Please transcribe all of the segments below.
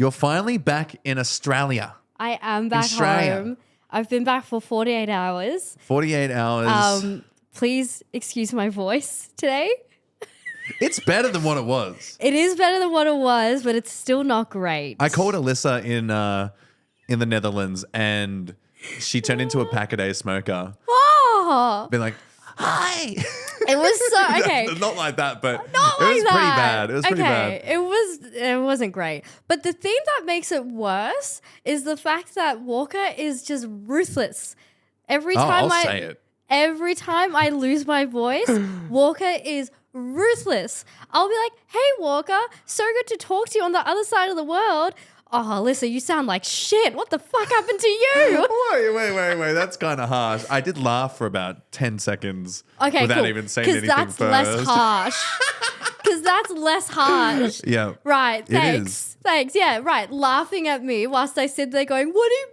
You're finally back in Australia. I am back home. I've been back for 48 hours. 48 hours. Please excuse my voice today. It's better than what it was. It is better than what it was, but it's still not great. I called Elysa in the Netherlands and she turned into a pack-a-day smoker. Oh. Been like, hi. It was so, okay. Not like that, but Not it like was that. pretty bad. It was pretty bad. It wasn't great. But the thing that makes it worse is the fact that Walker is just ruthless. Every time Every time I lose my voice, Walker is ruthless. I'll be like, hey, Walker, so good to talk to you on the other side of the world. Oh, Elysa, you sound like shit. What the fuck happened to you? Wait. That's kind of harsh. I did laugh for about 10 seconds without even saying anything first. Because that's less harsh. Because that's less harsh. Yeah. Right. Thanks. Yeah, right. Laughing at me whilst I sit there going, what do you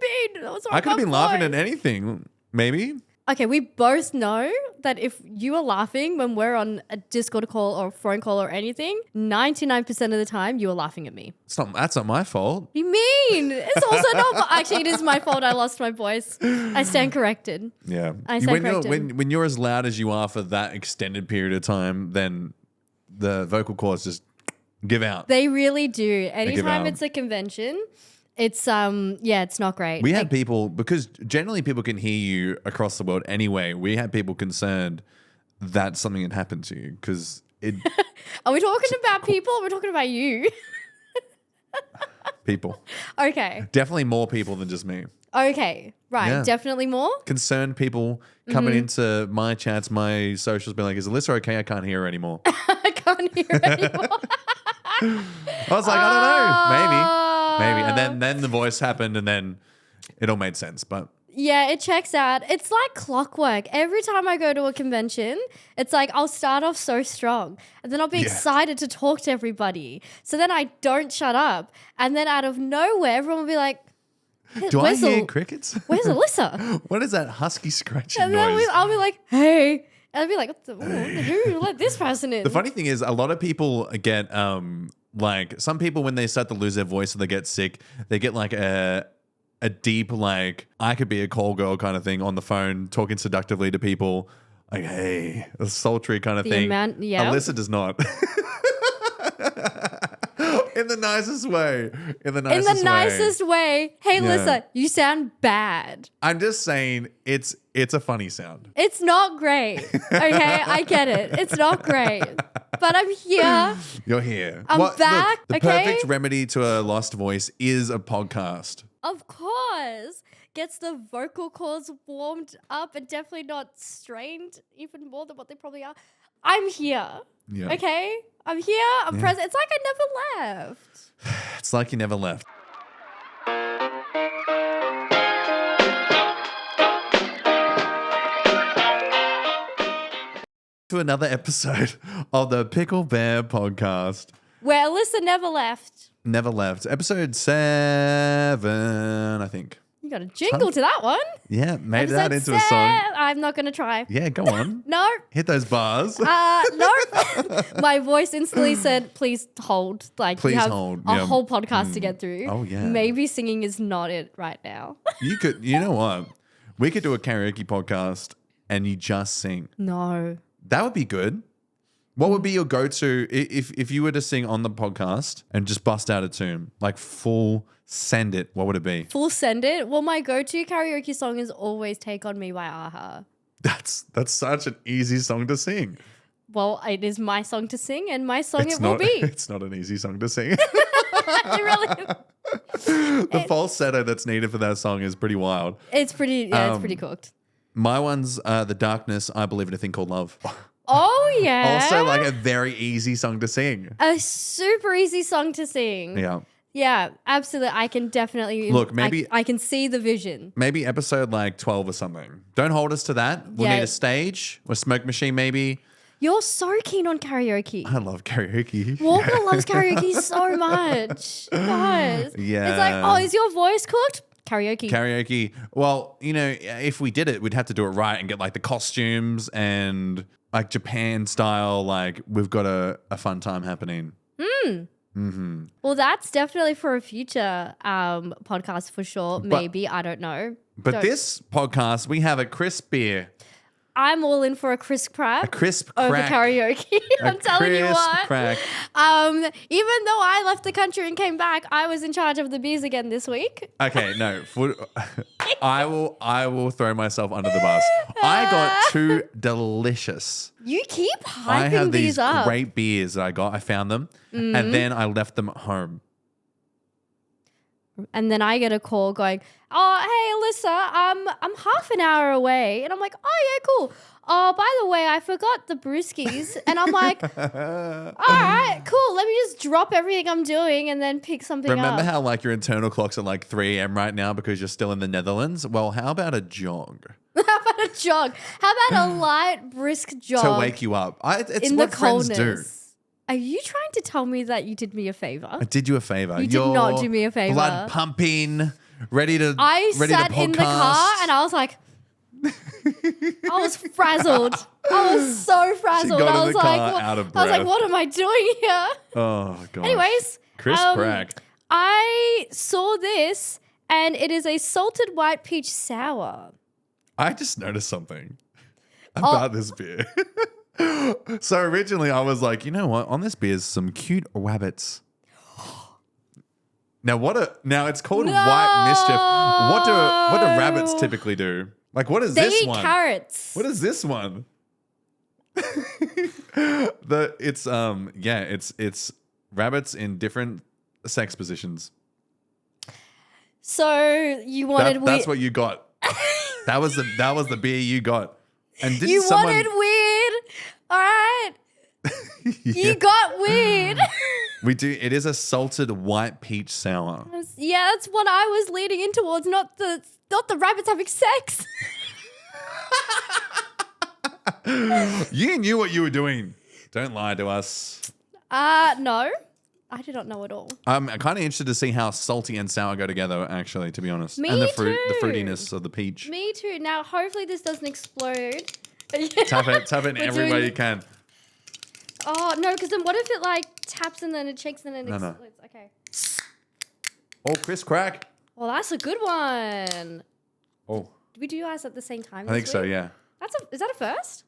mean? I could have been laughing at anything, maybe. Okay, we both know that if you are laughing when we're on a Discord call or phone call or anything, 99% of the time you are laughing at me. That's not my fault. What do you mean? It's also not. Actually, it is my fault. I lost my voice. I stand corrected. Yeah. I stand corrected. When you're as loud as you are for that extended period of time, then the vocal cords just give out. They really do. Anytime it's a convention, it's it's not great. We had people, because generally people can hear you across the world anyway. We had people concerned that something had happened to you because it. Are we talking about people? Or are we talking about you? People. Okay. Definitely more people than just me. Okay. Right. Yeah. Definitely more. Concerned people coming into my chats, my socials, being like, "Is Elysa okay? I can't hear her anymore." I can't hear her anymore. I was like, I don't know, maybe, and then the voice happened, and then it all made sense. But yeah, it checks out. It's like clockwork. Every time I go to a convention, it's like I'll start off so strong, and then I'll be excited to talk to everybody. So then I don't shut up, and then out of nowhere, everyone will be like, "Do I hear crickets? Where's Elysa? What is that husky scratching and noise?" then I'll be like, "Hey." And I'll be like, who let this person in? The funny thing is, a lot of people get like, some people when they start to lose their voice or they get sick, they get like a deep, like, I could be a call girl kind of thing on the phone, talking seductively to people, like, hey, a sultry kind of thing. Elysa does not. In the nicest way. Hey, Elysa, you sound bad. I'm just saying it's a funny sound. It's not great. Okay, I get it. It's not great. But I'm here. You're here. I'm back. Look, the perfect remedy to a lost voice is a podcast. Of course. Gets the vocal cords warmed up and definitely not strained even more than what they probably are. I'm here. Yeah. Okay? I'm here. I'm present. It's like I never left. It's like you never left. To another episode of the Pickle Bear Podcast. Where Elysa never left. Never left. Episode 7, I think. You got a jingle to that one. Yeah, made that into a song. I'm not going to try. Yeah, go on. No. Hit those bars. No. My voice instantly said, please hold. Like, please you have hold. a whole podcast to get through. Oh, yeah. Maybe singing is not it right now. You know what? We could do a karaoke podcast and you just sing. No. That would be good. What would be your go-to if you were to sing on the podcast and just bust out a tune? Like full send it, what would it be? Full send it? Well, my go-to karaoke song is always Take On Me by Aha. That's such an easy song to sing. Well, it is my song to sing and my song will be. It's not an easy song to sing. It really The falsetto that's needed for that song is pretty wild. It's pretty, it's pretty cooked. My one's The Darkness, I Believe in a Thing Called Love. Oh, yeah. Also like a very easy song to sing. A super easy song to sing. Yeah. Yeah, absolutely. I can definitely look. Maybe I can see the vision. Maybe episode like 12 or something. Don't hold us to that. We'll need a stage or a smoke machine, maybe. You're so keen on karaoke. I love karaoke. Walker loves karaoke so much. Guys. Yeah. It's like, oh, is your voice cooked? Karaoke. Karaoke. Well, you know, if we did it, we'd have to do it right and get like the costumes and like Japan style. Like we've got a fun time happening. Mm-hmm. Well, that's definitely for a future podcast for sure. Maybe. I don't know. But this podcast, we have a crisp beer. I'm all in for a crisp crack. A crisp over crack. karaoke. I'm telling you what. Crack. Even though I left the country and came back, I was in charge of the beers again this week. Okay, no. I will throw myself under the bus. I got 2 delicious. You keep hyping I have these these up. great beers that I got. I found them, and then I left them at home. And then I get a call going, "Oh, hey, Alyssa, I'm half an hour away." And I'm like, "Oh, yeah, cool. Oh, by the way, I forgot the brewskis." And I'm like, "All right, cool. Let me just drop everything I'm doing and then pick something up." Remember how like your internal clock's at like 3 a.m. right now because you're still in the Netherlands? Well, how about a jog? How about a jog? How about a light, brisk jog? To wake you up. It's in what the friends coldness. do. Are you trying to tell me that you did me a favor? I did you a favor. You did not do me a favor. Blood pumping, ready to I ready sat to podcast. in the car and I was like, I was frazzled. I was so frazzled. got in I was the like, car what? out of I was like, breath. what am I doing here? Oh god. Anyways, Chris Crack. I saw this and it is a salted white peach sour. I just noticed something about this beer. So originally I was like, you know what? On this beer is some cute rabbits. Now it's called White Mischief. What do rabbits typically do? Like what is They this eat one? carrots. What is this one? It's rabbits in different sex positions. So you wanted That's what you got. That was the beer you got. And didn't you someone wanted weird. All right. Yeah. You got weird. We do. It is a salted white peach sour. Yeah, that's what I was leading in towards, not the rabbits having sex. You knew what you were doing. Don't lie to us. No. I do not know at all. I'm kind of interested to see how salty and sour go together, actually, to be honest. Me and the too. fruitiness of the peach. Me too. Now, hopefully this doesn't explode. Tap it in every way you can. Oh, no, because then what if it like taps and then it shakes and then it No. explodes? Okay. Oh, Chris Crack. Well, that's a good one. Oh, Did we do ours at the same time? I think this so, week? yeah. Is that a first?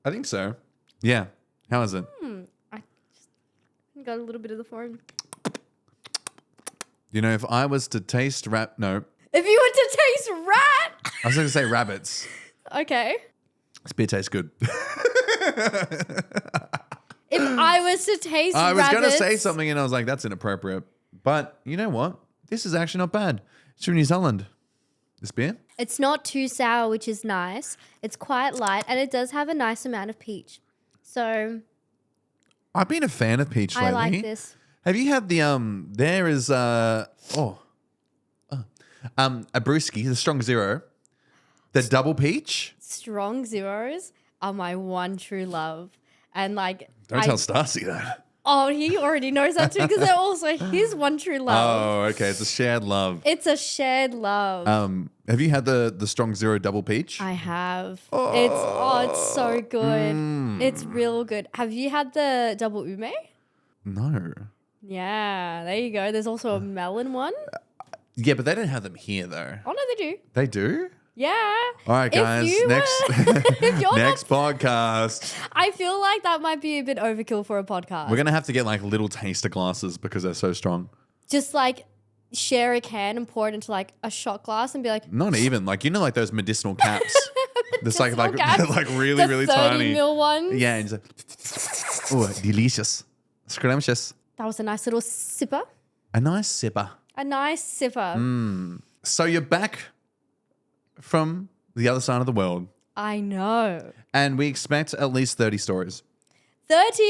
I think so. Yeah. How is it? I just got a little bit of the foam. You know, if I was to taste no, If you were to taste rat. I was going to say rabbits. Okay. This beer tastes good. If I was to taste I was going to rabbits- say something and I was like, that's inappropriate. But you know what? This is actually not bad. It's from New Zealand. This beer? It's not too sour, which is nice. It's quite light, and it does have a nice amount of peach. So I've been a fan of peach lately. I like this. Have you had the there is a brewski, the Strong Zero, the double peach? Strong zeros are my one true love. And like Don't tell Stacy that. Oh, he already knows that too because they're also his one true love. Oh, okay. It's a shared love. It's a shared love. Have you had the Strong Zero double peach? I have. It's so good. It's real good. Have you had the double ume? No. Yeah, there you go. There's also a melon one. Yeah, but they don't have them here though. Oh no, they do. They do? Yeah. All right, guys. If you're Next podcast. I feel like that might be a bit overkill for a podcast. We're gonna have to get like little taster glasses because they're so strong. Just like share a can and pour it into like a shot glass and be like, Not even like like those medicinal caps. It's like caps. like really the really 30 tiny. mil ones. Yeah, and just oh, delicious, scrumptious. That was a nice little sipper. A nice sipper. A nice sipper. So you're back from the other side of the world, I know. and we expect at least 30 stories. 30?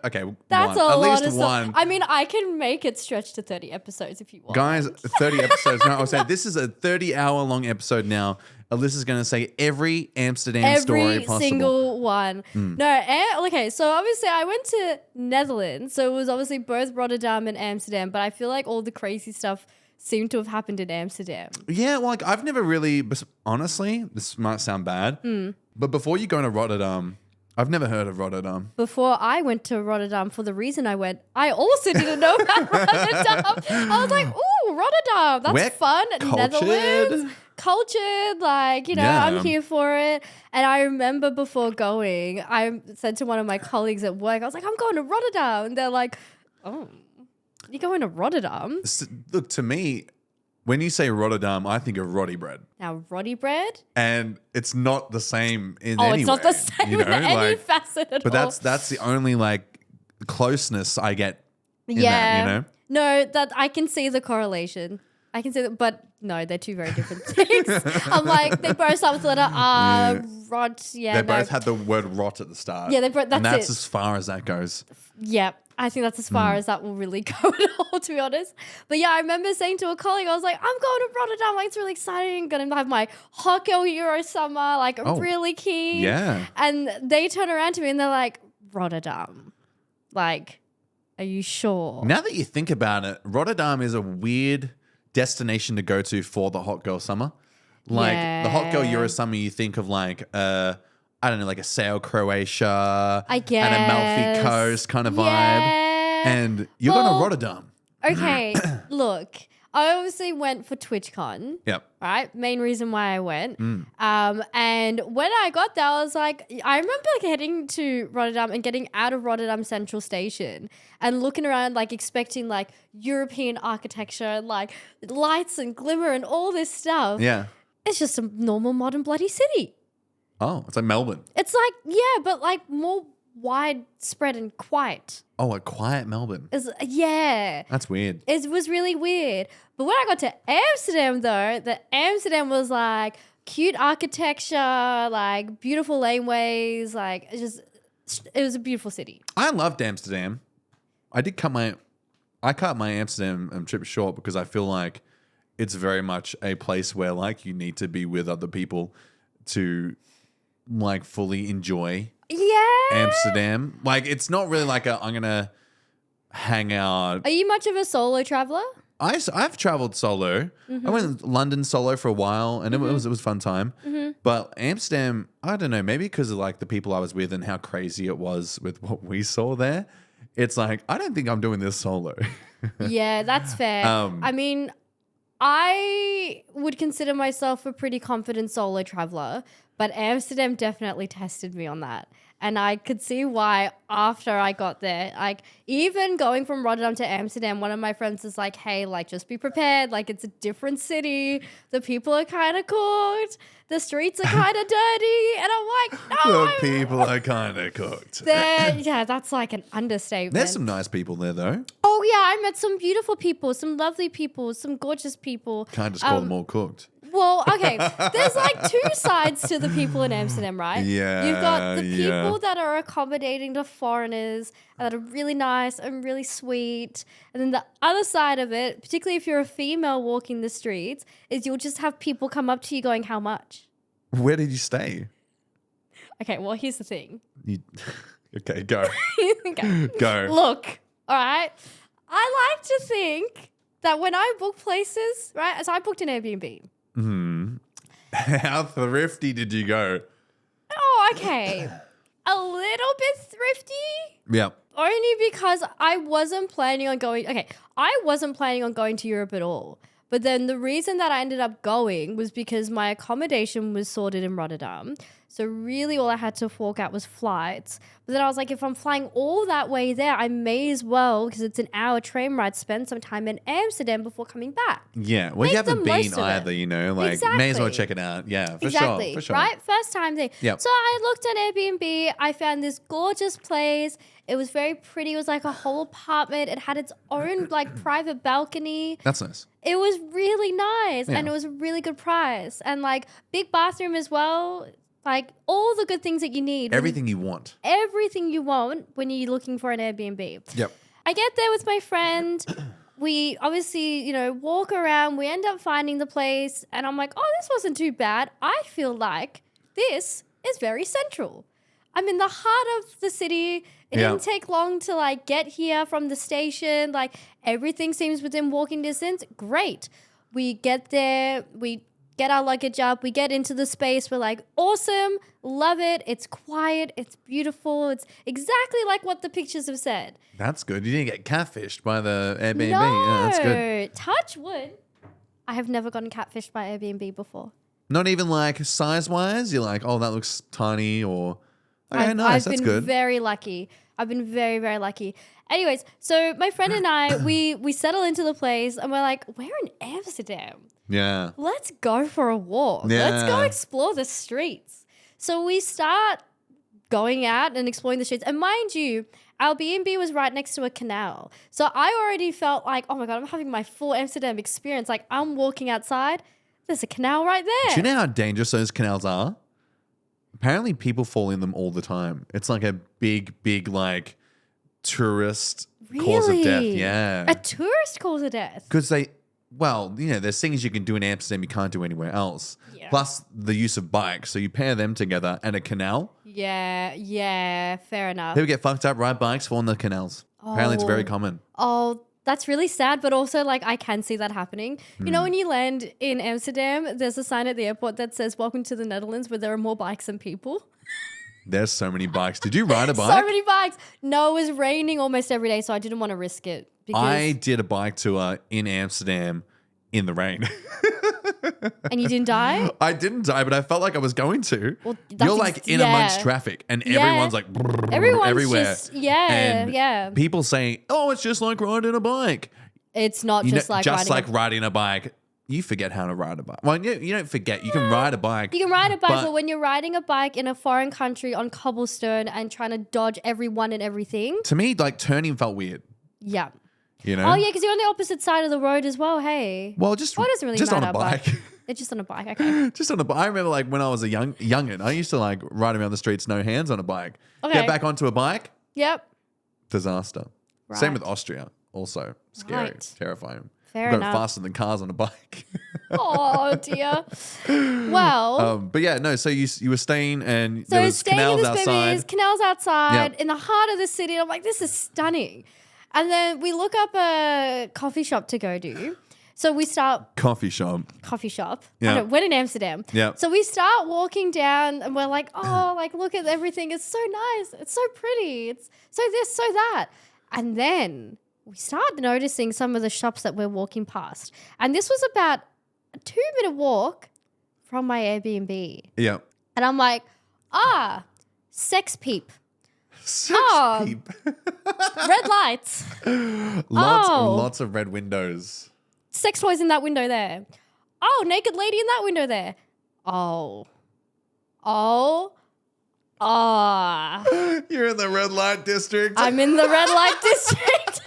Okay, That's one. a At lot least of one. stuff. I mean, I can make it stretch to 30 episodes if you want. Guys, 30 episodes. No, I was saying this is a 30-hour long episode now. Alyssa's going to say every Amsterdam story possible. Every single one. No, okay, so obviously I went to Netherlands, so it was obviously both Rotterdam and Amsterdam, but I feel like all the crazy stuff seemed to have happened in Amsterdam. Yeah, well, like I've never really, honestly, this might sound bad, but before you go to Rotterdam, I've never heard of Rotterdam. Before I went to Rotterdam, for the reason I went, I also didn't know about Rotterdam. I was like, ooh, Rotterdam, that's We're fun. cultured. Netherlands, cultured, like, I'm here for it. And I remember before going, I said to one of my colleagues at work, I was like, I'm going to Rotterdam. And they're like, oh, you're going to Rotterdam? Look, to me, when you say Rotterdam, I think of roti bread. Now, roti bread? And it's not the same in any way. It's not the same in any facet at all. But that's the only like closeness I get in that, No, that I can see the correlation. I can see that, but no, they're two very different things. I'm like, they both start with the letter R, rot, They both had the word rot at the start. Yeah, that's it. As far as that goes. Yeah, I think that's as far as that will really go at all, to be honest. But yeah, I remember saying to a colleague, I was like, I'm going to Rotterdam. Like, it's really exciting. I'm going to have my hot girl Euro summer. Like, I'm really keen. Yeah. And they turn around to me and they're like, Rotterdam. Like, are you sure? Now that you think about it, Rotterdam is a weird destination to go to for the hot girl summer. Like the hot girl Euro summer, you think of like I don't know, like a Sail Croatia, I guess, and a Amalfi Coast kind of vibe. And you're going to Rotterdam. Okay, look, I obviously went for TwitchCon. Yep. Right? Main reason why I went. And when I got there, I was like, I remember like heading to Rotterdam and getting out of Rotterdam Central Station and looking around like expecting like European architecture and like lights and glimmer and all this stuff. Yeah. It's just a normal modern bloody city. Oh, it's like Melbourne. It's like, yeah, but like more widespread and quiet. Oh, a quiet Melbourne. Yeah. That's weird. It was really weird. But when I got to Amsterdam, though, Amsterdam was like cute architecture, like beautiful laneways, like it was a beautiful city. I loved Amsterdam. I cut my Amsterdam trip short because I feel like it's very much a place where like you need to be with other people to like fully enjoy Amsterdam. Like it's not really like I'm gonna hang out. Are you much of a solo traveler? I've traveled solo. I went to London solo for a while, and it was a fun time. But Amsterdam, I don't know, maybe because of like the people I was with and how crazy it was with what we saw there. It's like I don't think I'm doing this solo. Yeah, that's fair. I mean, I would consider myself a pretty confident solo traveler, but Amsterdam definitely tested me on that. And I could see why after I got there. Like, even going from Rotterdam to Amsterdam, one of my friends is like, hey, like, just be prepared. Like, it's a different city. The people are kind of cooked. The streets are kind of dirty. And I'm like, no. The people are kind of cooked. Yeah, that's like an understatement. There's some nice people there, though. Oh, yeah, I met some beautiful people, some lovely people, some gorgeous people. Can't just call them all cooked. Well, okay, there's like two sides to the people in Amsterdam, right? Yeah. You've got the people that are accommodating to foreigners and that are really nice and really sweet. And then the other side of it, particularly if you're a female walking the streets, is you'll just have people come up to you going, how much? Where did you stay? Okay, well, here's the thing. Okay, go. Okay. Go. Look, all right, I like to think that when I book places, right, so I booked an Airbnb. How thrifty did you go? Oh, okay. A little bit thrifty. Yeah. Only because I wasn't planning on going. Okay, I wasn't planning on going to Europe at all. But then the reason that I ended up going was because my accommodation was sorted in Rotterdam. So really all I had to fork out was flights. But then I was like, if I'm flying all that way there, I may as well, because it's an hour train ride, spend some time in Amsterdam before coming back. Yeah. Well, you haven't been either, you know, like exactly. May as well check it out. Yeah, for exactly. sure. Right? First time thing. Yep. So I looked at Airbnb. I found this gorgeous place. It was very pretty. It was like a whole apartment. It had its own like private balcony. That's nice. It was really nice. Yeah. And it was a really good price. And like big bathroom as well. Like all the good things that you need. Everything you want. Everything you want when you're looking for an Airbnb. Yep. I get there with my friend. We obviously, you know, walk around. We end up finding the place. And I'm like, oh, this wasn't too bad. I feel like this is very central. I'm in the heart of the city. It didn't take long to like get here from the station. Like everything seems within walking distance. Great. We get there. We get our luggage up, we get into the space. We're like, awesome, love it. It's quiet, it's beautiful. It's exactly like what the pictures have said. That's good. You didn't get catfished by the Airbnb. No, Yeah, that's good. Touch wood. I have never gotten catfished by Airbnb before. Not even like size-wise? You're like, oh, that looks tiny or... Okay, nice. That's good. I've been very lucky. I've been very, very lucky. Anyways, so my friend and I, we settle into the place and we're like, we're in Amsterdam. Yeah. Let's go for a walk. Yeah. Let's go explore the streets. So we start going out and exploring the streets. And mind you, our B&B was right next to a canal. So I already felt like, oh my God, I'm having my full Amsterdam experience. Like I'm walking outside. There's a canal right there. Do you know how dangerous those canals are? Apparently people fall in them all the time. It's like a big, like tourist cause of death. Yeah. A tourist cause of death? Because there's things you can do in Amsterdam you can't do anywhere else. Yeah. Plus the use of bikes. So you pair them together and a canal. Yeah, fair enough. People get fucked up, ride bikes, fall in the canals. Apparently it's very common. Oh, that's really sad, but also like I can see that happening. You know, when you land in Amsterdam, there's a sign at the airport that says, "Welcome to the Netherlands," where there are more bikes than people. There's so many bikes. Did you ride a bike? So many bikes. No, it was raining almost every day, so I didn't want to risk it. I did a bike tour in Amsterdam in the rain. And you didn't die? I didn't die, but I felt like I was going to. Well, you're like in amongst traffic and everyone's like everywhere. Just, and people saying, oh, it's just like riding a bike. It's not riding a bike. You forget how to ride a bike. Well, you don't forget. You can ride a bike. You can ride a bike, but when you're riding a bike in a foreign country on cobblestone and trying to dodge everyone and everything. To me, like turning felt weird. Yeah. You know? Oh, yeah, because you're on the opposite side of the road as well, hey. Well, it doesn't really matter, on a bike. It's just on a bike, okay. Just on a bike. I remember like when I was a youngin', I used to like ride around the streets, no hands on a bike. Okay. Get back onto a bike. Yep. Disaster. Right. Same with Austria. Also scary, terrifying. Fair going enough. faster than cars on a bike. Oh dear. Well. But yeah, no. So you were staying and so there was canals outside. Canals outside in the heart of the city. And I'm like, this is stunning. And then we look up a coffee shop to go to. So we start coffee shop. Yeah. We're in Amsterdam. Yeah. So we start walking down and we're like, oh, like look at everything. It's so nice. It's so pretty. It's so this, so that. And then we start noticing some of the shops that we're walking past. And this was about a 2-minute walk from my Airbnb. Yeah. And I'm like, sex peep. Peep. Red lights. Lots of red windows. Sex toys in that window there. Oh, naked lady in that window there. Oh. You're in the red light district. I'm in the red light district.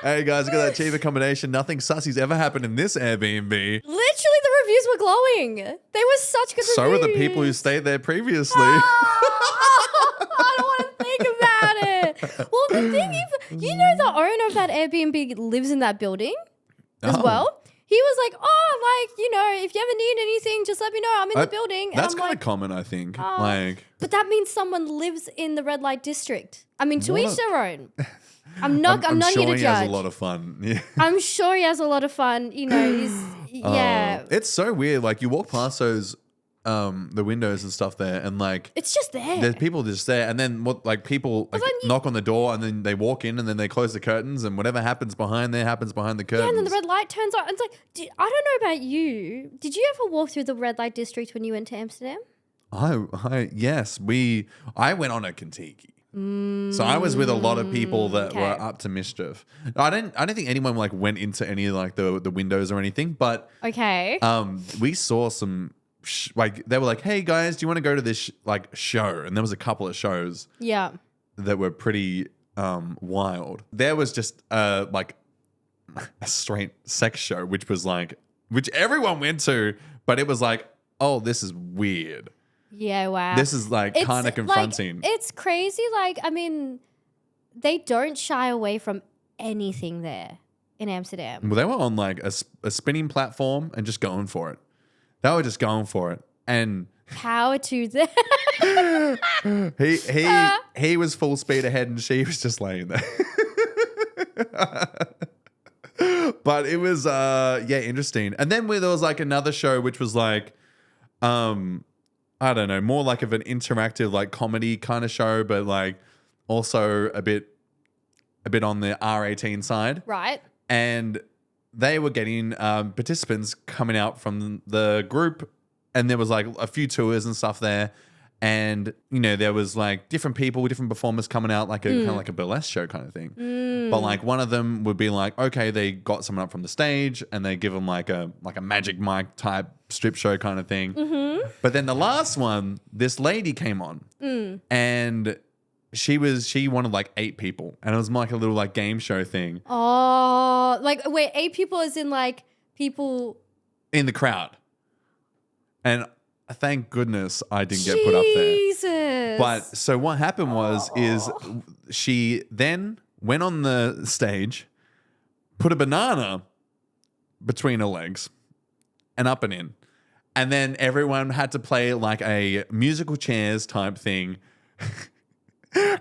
Hey guys, look at that cheap accommodation. Nothing sussy's ever happened in this Airbnb. Literally, the reviews were glowing. They were such good reviews. So were the people who stayed there previously. I don't want to think about it. Well, the thing is, you know, the owner of that Airbnb lives in that building as well. He was like, if you ever need anything, just let me know. I'm in the building. And that's kind of common, I think. But that means someone lives in the red light district. I mean, to each their own. I'm not sure here to judge. He has a lot of fun. Yeah. I'm sure he has a lot of fun. You know, it's so weird. Like you walk past those the windows and stuff there, and like it's just there. There's people just there, and then people knock on the door, and then they walk in, and then they close the curtains, and whatever happens behind there happens behind the curtains. Yeah, and then the red light turns on. It's like, I don't know about you. Did you ever walk through the red light district when you went to Amsterdam? Yes, I went on a Kentucky. So I was with a lot of people that were up to mischief. I don't think anyone like went into any like the windows or anything, but we saw some. They were like, hey guys, do you want to go to this show? And there was a couple of shows that were pretty wild. There was just a straight sex show which everyone went to, but it was like, oh, this is weird. Yeah, wow. This is kind of confronting. It's crazy. I mean, they don't shy away from anything there in Amsterdam. Well, they were on a spinning platform and just going for it. They were just going for it, and power to them. he was full speed ahead, and she was just laying there. But it was interesting. And then there was like another show which was like I don't know, more like of an interactive like comedy kind of show, but like also a bit on the R18 side. Right. And they were getting participants coming out from the group, and there was like a few tours and stuff there. And, you know, there was like different people, different performers coming out, like a kind of like a burlesque show kind of thing. But like one of them would be like, okay, they got someone up from the stage and they give them like a magic mic type strip show kind of thing. Mm-hmm. But then the last one, this lady came on and she wanted like 8 people, and it was like a little like game show thing. Oh, like wait, 8 people as in like people in the crowd. And thank goodness I didn't get put up there. Jesus. But so what happened is she then went on the stage, put a banana between her legs and up and in. And then everyone had to play like a musical chairs type thing.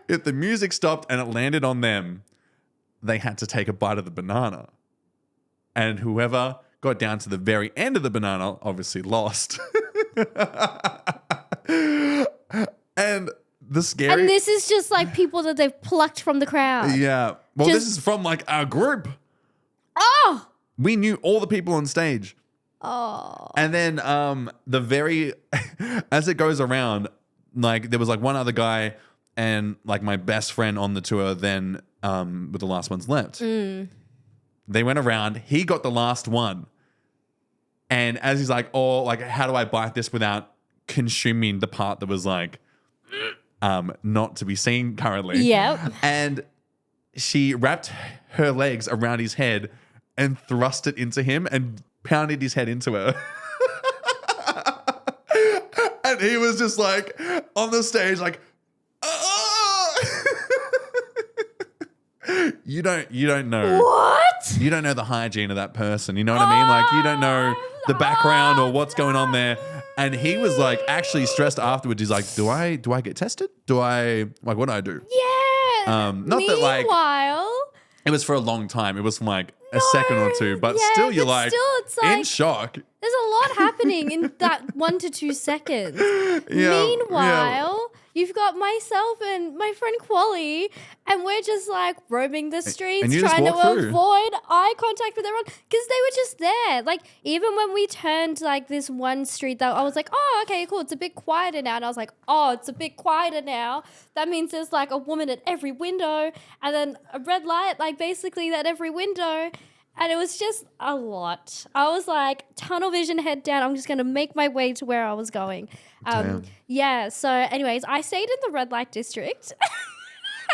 If the music stopped and it landed on them, they had to take a bite of the banana. And whoever got down to the very end of the banana obviously lost. And the scary... And this is just like people that they've plucked from the crowd. Yeah. Well, this is from like our group. Oh! We knew all the people on stage. Oh. And then as it goes around, like there was like one other guy and like my best friend on the tour then with the last ones left. They went around. He got the last one. And as he's like, oh, like, how do I bite this without consuming the part that was like not to be seen currently? Yep. And she wrapped her legs around his head and thrust it into him and pounded his head into her. And he was just like on the stage like, You don't know. What? You don't know the hygiene of that person. You know what I mean? Like you don't know the background or what's going on there. And he was like actually stressed afterwards. He's like, do I get tested? What do I do? Yeah. Not that like Meanwhile, it was for a long time. It was from like a second or two, but still you're like, it's like in shock. There's a lot happening in that 1 to 2 seconds. Yeah, Meanwhile, you've got myself and my friend Quali, and we're just like roaming the streets, you just trying to walk through. avoid eye contact with everyone because they were just there. Like, even when we turned like this one street that I was like, oh, okay, cool, it's a bit quieter now. And I was like, oh, it's a bit quieter now. That means there's like a woman at every window and then a red light, like basically at every window. And it was just a lot. I was like, tunnel vision, head down. I'm just going to make my way to where I was going. Yeah. So anyways, I stayed in the red light district.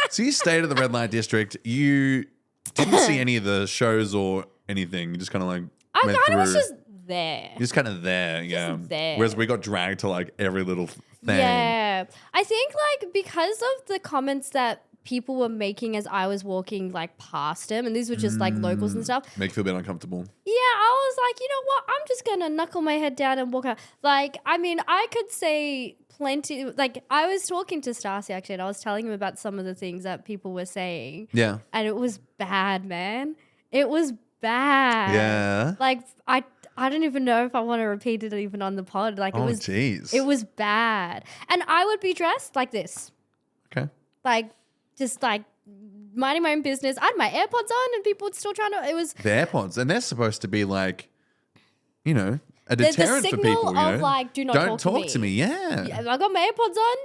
So you stayed at the red light district. You didn't see any of the shows or anything. You just kind of like I went kind of was through. just there. You're just kind of there, yeah. there. Whereas we got dragged to like every little thing. Yeah. I think like because of the comments that people were making as I was walking like past him, and these were just like locals and stuff. Make you feel a bit uncomfortable. Yeah, I was like, you know what? I'm just going to knuckle my head down and walk out. Like, I mean, I could say plenty. Like, I was talking to Stacy actually, and I was telling him about some of the things that people were saying. Yeah. And it was bad, man. It was bad. Yeah. Like, I don't even know if I want to repeat it even on the pod. Like, it was, jeez. it was bad. And I would be dressed like this. Okay. Like, just like minding my own business. I had my AirPods on and people were still trying to, it was. The AirPods, and they're supposed to be like, you know, a deterrent for people, you know. Of like, do not Don't talk to me. Yeah. I got my AirPods on,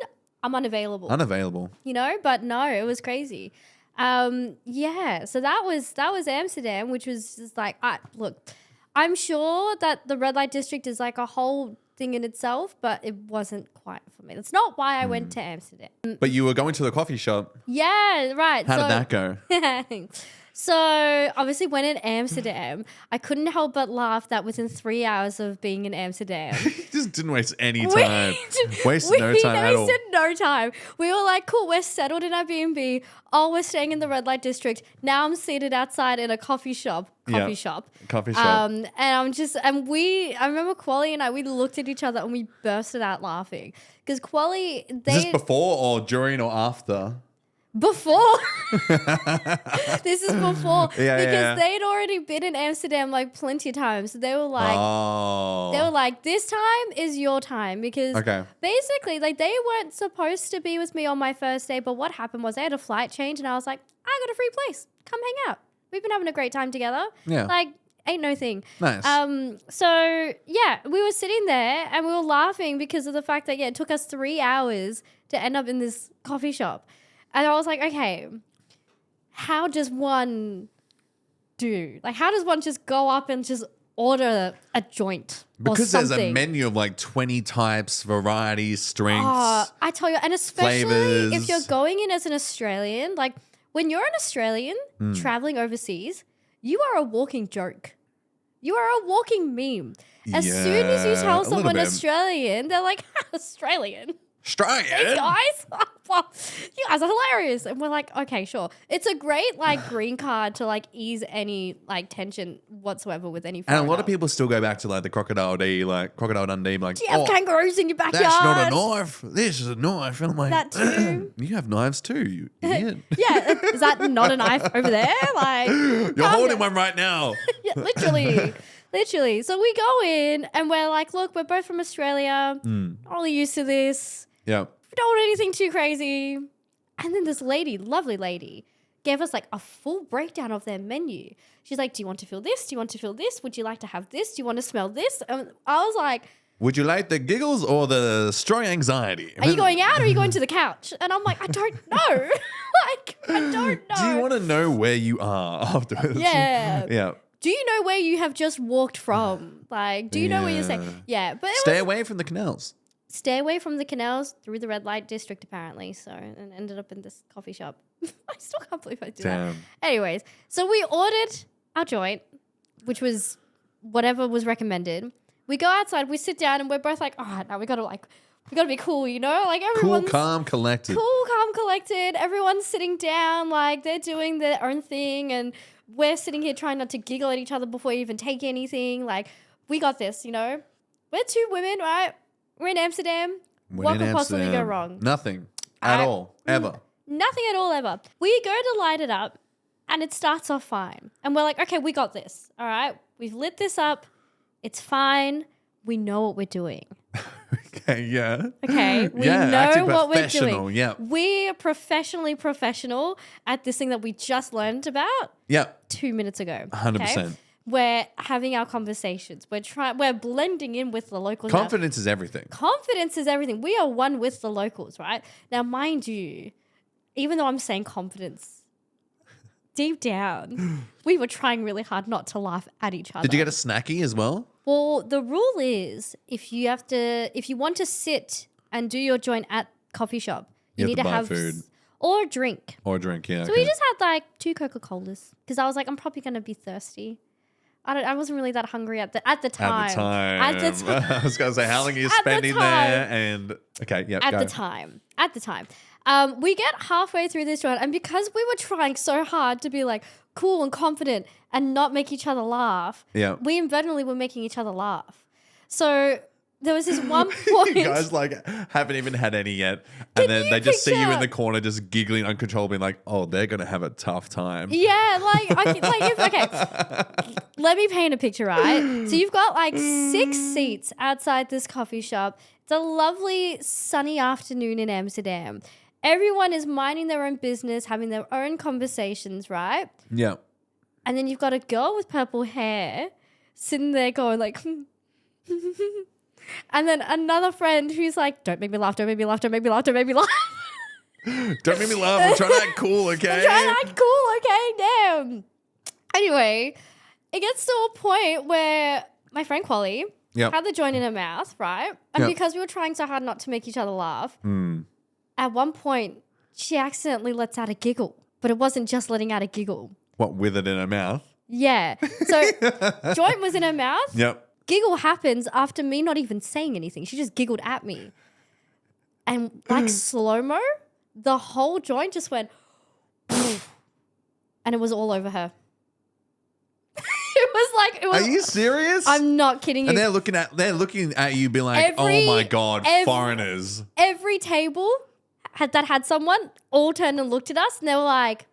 I'm unavailable. You know, but no, it was crazy. Yeah, so that was Amsterdam, which was just like, look, I'm sure that the red light district is like a whole thing in itself, but it wasn't quite for me. That's not why I went to Amsterdam. But you were going to the coffee shop. Yeah, right. How did that go? So obviously when in Amsterdam, I couldn't help but laugh that within 3 hours of being in Amsterdam. Just didn't waste any time. Wasted no time at all. Wasted no time. We were like, cool, we're settled in our B&B. Oh, we're staying in the red light district. Now I'm seated outside in a coffee shop. Coffee shop. And I remember Quali and I, we looked at each other and we bursted out laughing. Because Quali, Is this before or during or after? Before. This is before. Yeah, because they'd already been in Amsterdam like plenty of times. So they were like, this time is your time. Because basically, like, they weren't supposed to be with me on my first day. But what happened was they had a flight change and I was like, I got a free place. Come hang out. We've been having a great time together. Yeah. Like, ain't no thing. Nice. So yeah, we were sitting there and we were laughing because of the fact that, it took us 3 hours to end up in this coffee shop. And I was like, okay, how does one do? Like, how does one just go up and just order a joint because or there's something? a menu of like 20 types, varieties, strengths. I tell you, and especially flavors. if you're going in as an Australian, like when you're an Australian traveling overseas, you are a walking joke. You are a walking meme. As soon as you tell someone Australian, they're like, Australian. Hey guys, well, you guys are hilarious. And we're like, okay, sure. It's a great like green card to like ease any like tension whatsoever with any foreigner. And a lot of people still go back to like the Crocodile Dundee, like, do you have kangaroos in your backyard? That's not a knife. This is a knife. And I'm like, that too. You have knives too, you idiot. Yeah, is that not a knife over there? Like, you're holding one right now. Yeah, literally. So we go in and we're like, look, we're both from Australia. Only used to this. Yeah. We don't want anything too crazy. And then this lady, lovely lady, gave us like a full breakdown of their menu. She's like, do you want to feel this? Do you want to feel this? Would you like to have this? Do you want to smell this? And I was like, would you like the giggles or the strong anxiety? Are you going out or are you going to the couch? And I'm like, I don't know. I don't know. Do you want to know where you are afterwards? Yeah. Yeah. Do you know where you have just walked from? Like, do you know where you're staying? Yeah. But stay away from the canals. Stay away from the canals through the red light district, apparently. So, and ended up in this coffee shop. I still can't believe I did that. Anyways, so we ordered our joint, which was whatever was recommended. We go outside, we sit down, and we're both like, oh, now we gotta be cool, you know? Like everyone's cool, calm, collected. Everyone's sitting down, like they're doing their own thing, and we're sitting here trying not to giggle at each other before we even take anything. Like, we got this, you know? We're two women, right? We're in Amsterdam. What could possibly go wrong? Nothing at all, ever. Nothing at all, ever. We go to light it up, and it starts off fine. And we're like, okay, we got this. All right? We've lit this up. It's fine. We know what we're doing. Okay, yeah. Okay, we know what we're doing. Yeah. We're professional at this thing that we just learned about 2 minutes ago. 100%. Okay? We're having our conversations. We're blending in with the locals. Confidence is everything. Confidence is everything. We are one with the locals, right? Now, mind you, even though I'm saying confidence, deep down, we were trying really hard not to laugh at each other. Did you get a snacky as well? Well, the rule is if you want to sit and do your joint at coffee shop, you need to have food. Or a drink. Yeah. So we just had like 2 Coca-Colas because I was like, I'm probably going to be thirsty. I wasn't really that hungry at the time. I was going to say, how long are you spending there? And okay, yeah. At the time. We get halfway through this joint, and because we were trying so hard to be like cool and confident and not make each other laugh, we inadvertently were making each other laugh. So there was this one point. You guys like haven't even had any yet, and then they just see you in the corner just giggling uncontrollably, like, oh, they're gonna have a tough time. Yeah, okay. Let me paint a picture, right? So you've got like 6 seats outside this coffee shop. It's a lovely sunny afternoon in Amsterdam. Everyone is minding their own business, having their own conversations, right? Yeah. And then you've got a girl with purple hair sitting there going like, and then another friend who's like, don't make me laugh, don't make me laugh, don't make me laugh, don't make me laugh. Don't make me laugh. I'm trying to act cool, okay? I'm trying to act cool, okay? Damn. Anyway, it gets to a point where my friend Quali had the joint in her mouth, right? And because we were trying so hard not to make each other laugh, at one point, she accidentally lets out a giggle. But it wasn't just letting out a giggle. What, with it in her mouth? Yeah. So joint was in her mouth. Yep. Giggle happens after me not even saying anything. She just giggled at me. And like slow-mo, the whole joint just went and it was all over her. It was. Are you serious? I'm not kidding you. And they're looking at you being like, oh my God, foreigners. Every table had someone all turned and looked at us, and they were like,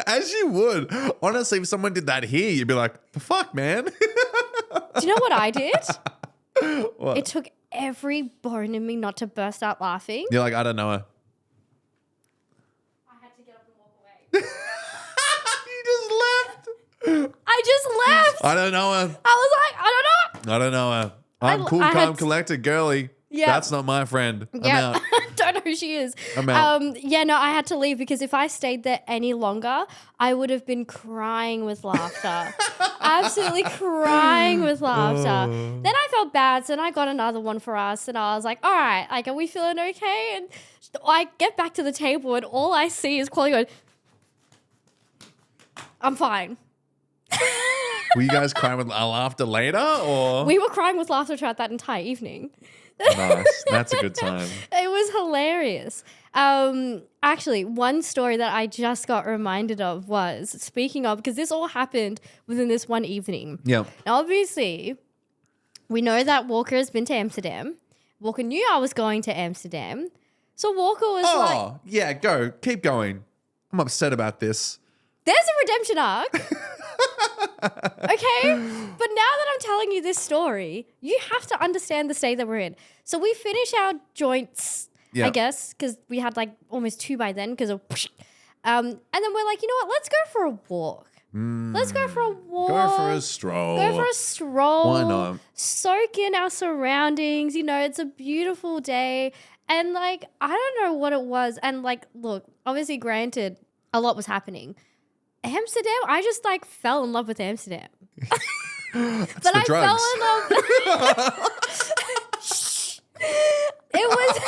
As you would. Honestly, if someone did that here, you'd be like, the fuck, man? do you know what I did? What? It took every bone in me not to burst out laughing. You're like, I don't know her. I had to get up and walk away. You just left. I just left. I don't know her. I was like, I don't know. I don't know her. I'm cool, calm, collected, girly. Yeah. That's not my friend. I'm out. Don't know who she is. I'm out. I had to leave because if I stayed there any longer, I would have been crying with laughter. Absolutely crying with laughter. Then I felt bad, so then I got another one for us, and I was like, all right, like, are we feeling okay? And I get back to the table, and all I see is Quali going, I'm fine. Were you guys crying with laughter later, or? We were crying with laughter throughout that entire evening. Nice. That's a good time. It was hilarious. Actually, one story that I just got reminded of was, speaking of, because this all happened within this one evening. Yeah. Now, obviously, we know that Walker has been to Amsterdam. Walker knew I was going to Amsterdam. So Walker was like... Oh, yeah, go. Keep going. I'm upset about this. There's a redemption arc. Okay? But now that I'm telling you this story, you have to understand the state that we're in. So we finish our joints, I guess, because we had like almost 2 by then because of... and then we're like, you know what? Let's go for a walk. Let's go for a walk. Go for a stroll. Go for a stroll. Why not? Soak in our surroundings. You know, it's a beautiful day. And like, I don't know what it was. And like, look, obviously granted, a lot was happening. Amsterdam, I just like fell in love with Amsterdam. But I drugs. fell in love. It was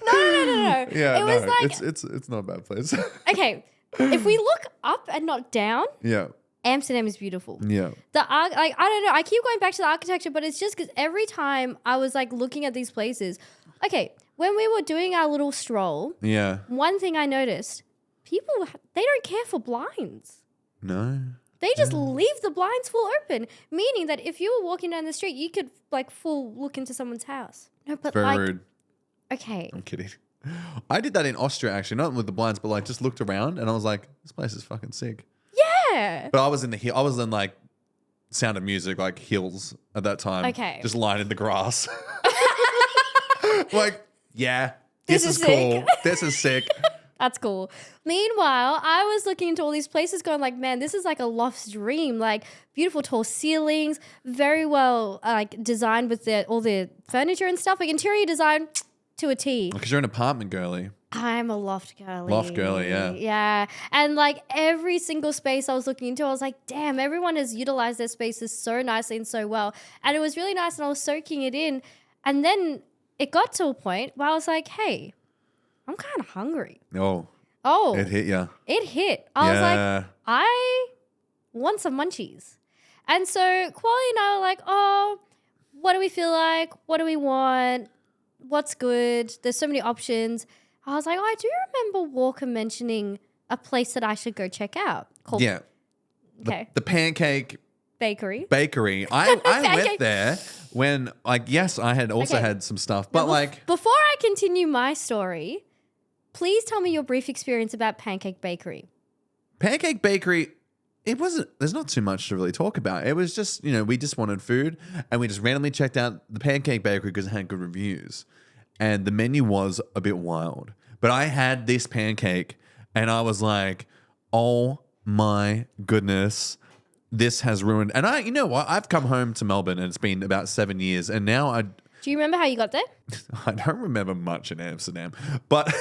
no. Yeah, it was like it's not a bad place. okay. If we look up and not down, Yeah. Amsterdam is beautiful. Yeah. I don't know. I keep going back to the architecture, but it's just because every time I was like looking at these places. Okay, when we were doing our little stroll, Yeah. one thing I noticed. People, they don't care for blinds. No. They just leave the blinds full open, meaning that if you were walking down the street, you could like full look into someone's house. No, but Very like, rude. okay. I'm kidding. I did that in Austria actually, not with the blinds, but like just looked around and I was like, this place is fucking sick. Yeah. But I was in like Sound of Music, like hills at that time. Okay. Just lying in the grass. Like, yeah, this is sick. cool. This is sick. That's cool. Meanwhile, I was looking into all these places going like, man, this is like a loft's dream. Like beautiful tall ceilings, very well like designed with all the furniture and stuff. Like interior design to a T. Because you're an apartment girly. I'm a loft girly. Loft girly, yeah. Yeah. And like every single space I was looking into, I was like, damn, everyone has utilized their spaces so nicely and so well. And it was really nice and I was soaking it in. And then it got to a point where I was like, hey, I'm kind of hungry. Oh. It hit ya. It hit. I was like, I want some munchies. And so Quali and I were like, oh, what do we feel like? What do we want? What's good? There's so many options. I was like, oh, I do remember Walker mentioning a place that I should go check out. Called The Pancake Bakery. I went there when, like, yes, I had also had some stuff, but like... Before I continue my story... Please tell me your brief experience about Pancake Bakery. Pancake Bakery, there's not too much to really talk about. It was just, we just wanted food and we just randomly checked out the Pancake Bakery because it had good reviews. And the menu was a bit wild. But I had this pancake and I was like, oh my goodness, this has ruined. And you know what? I've come home to Melbourne and it's been about 7 years and now Do you remember how you got there? I don't remember much in Amsterdam, but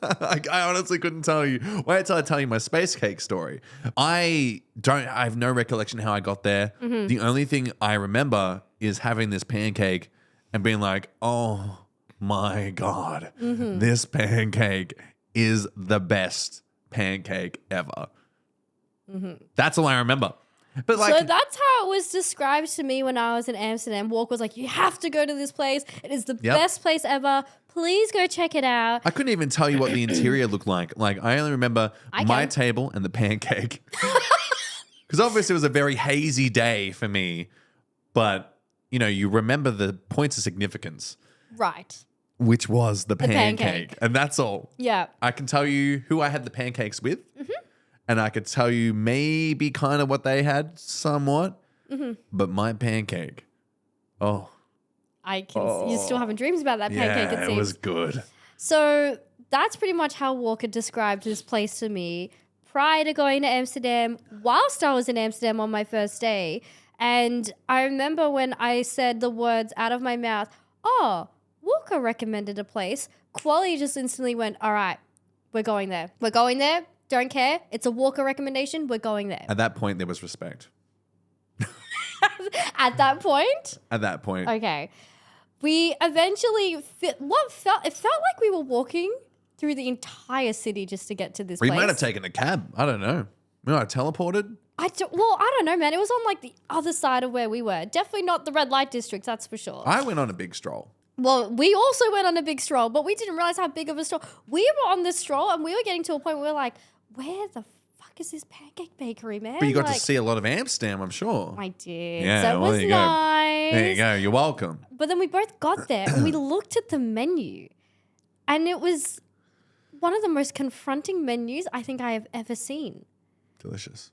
I honestly couldn't tell you. Wait until I tell you my space cake story. I have no recollection how I got there. Mm-hmm. The only thing I remember is having this pancake and being like, oh my God, this pancake is the best pancake ever. Mm-hmm. That's all I remember. But like, so that's how it was described to me when I was in Amsterdam. Walker was like, you have to go to this place. It is the best place ever. Please go check it out. I couldn't even tell you what the interior looked like. Like, I only remember my table and the pancake. Because obviously it was a very hazy day for me. But you remember the points of significance. Right. Which was the pancake. pancake. And that's all. Yeah. I can tell you who I had the pancakes with. And I could tell you maybe kind of what they had somewhat. But my pancake, you still having dreams about that pancake, it seems. it was good. So that's pretty much how Walker described this place to me prior to going to Amsterdam, whilst I was in Amsterdam on my first day. And I remember when I said the words out of my mouth, oh, Walker recommended a place. Quali just instantly went, all right, we're going there. We're going there. Don't care. It's a Walker recommendation. We're going there. At that point, there was respect. At that point? At that point. Okay. We eventually, it felt like we were walking through the entire city just to get to this place. We might have taken a cab. I don't know. We might have teleported. I don't know, man. It was on like the other side of where we were. Definitely not the red light district, that's for sure. I went on a big stroll. Well, we also went on a big stroll, but we didn't realize how big of a stroll. We were on this stroll and we were getting to a point where we were like, where the fuck is this pancake bakery, man? But you got to see a lot of Amsterdam, I'm sure. I did. Yeah, so it was nice. There you go. You're welcome. But then we both got there and we looked at the menu and it was one of the most confronting menus I think I have ever seen. Delicious.